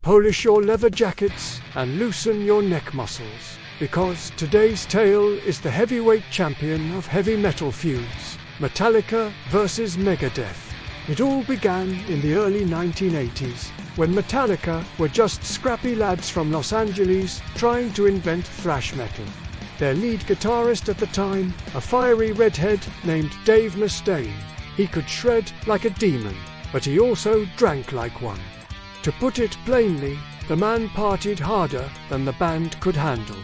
polish your leather jackets, and loosen your neck muscles, because today's tale is the heavyweight champion of heavy metal feuds, Metallica vs Megadeth. It all began in the early 1980s, when Metallica were just scrappy lads from Los Angeles trying to invent thrash metal. Their lead guitarist at the time, a fiery redhead named Dave Mustaine. He could shred like a demon, but he also drank like one. To put it plainly, the man partied harder than the band could handle.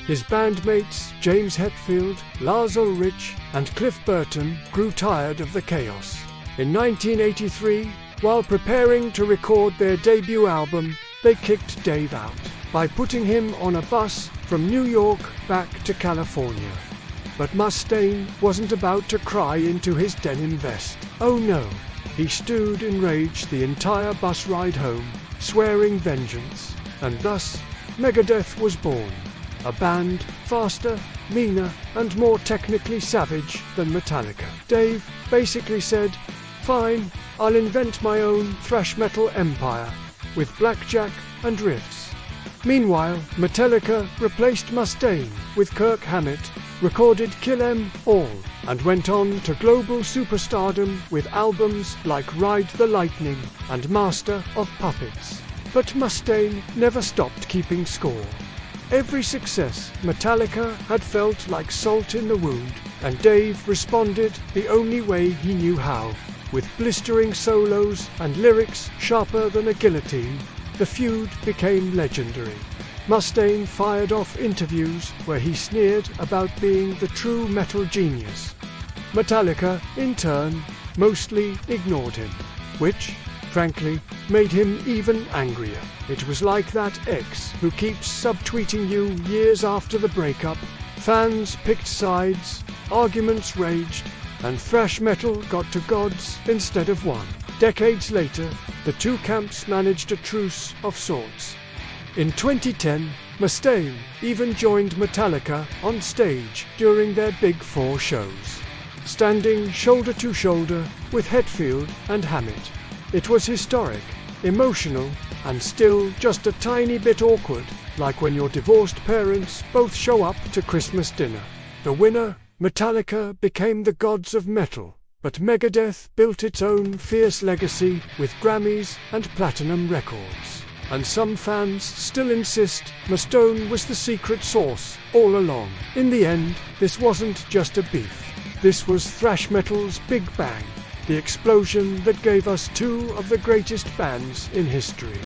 His bandmates, James Hetfield, Lars Ulrich, and Cliff Burton, grew tired of the chaos. In 1983, while preparing to record their debut album, they kicked Dave out by putting him on a bus from New York back to California. But Mustaine wasn't about to cry into his denim vest. Oh no, he stewed in rage the entire bus ride home, swearing vengeance, and thus Megadeth was born. A band faster, meaner, and more technically savage than Metallica. Dave basically said, "Fine, I'll invent my own thrash metal empire, with blackjack and riffs." Meanwhile, Metallica replaced Mustaine with Kirk Hammett, recorded Kill 'Em All, and went on to global superstardom with albums like Ride the Lightning and Master of Puppets. But Mustaine never stopped keeping score. Every success Metallica had felt like salt in the wound, and Dave responded the only way he knew how, with blistering solos and lyrics sharper than a guillotine. The feud became legendary. Mustaine fired off interviews where he sneered about being the true metal genius. Metallica, in turn, mostly ignored him, which, frankly, made him even angrier. It was like that ex who keeps subtweeting you years after the breakup. Fans picked sides, arguments raged, and thrash metal got to gods instead of one. Decades later, the two camps managed a truce of sorts. In 2010, Mustaine even joined Metallica on stage during their Big Four shows, standing shoulder to shoulder with Hetfield and Hammett. It was historic, emotional, and still just a tiny bit awkward, like when your divorced parents both show up to Christmas dinner. The winner, Metallica, became the gods of metal, but Megadeth built its own fierce legacy with Grammys and platinum records. And some fans still insist Mustaine was the secret sauce all along. In the end, this wasn't just a beef. This was thrash metal's Big Bang, the explosion that gave us two of the greatest bands in history.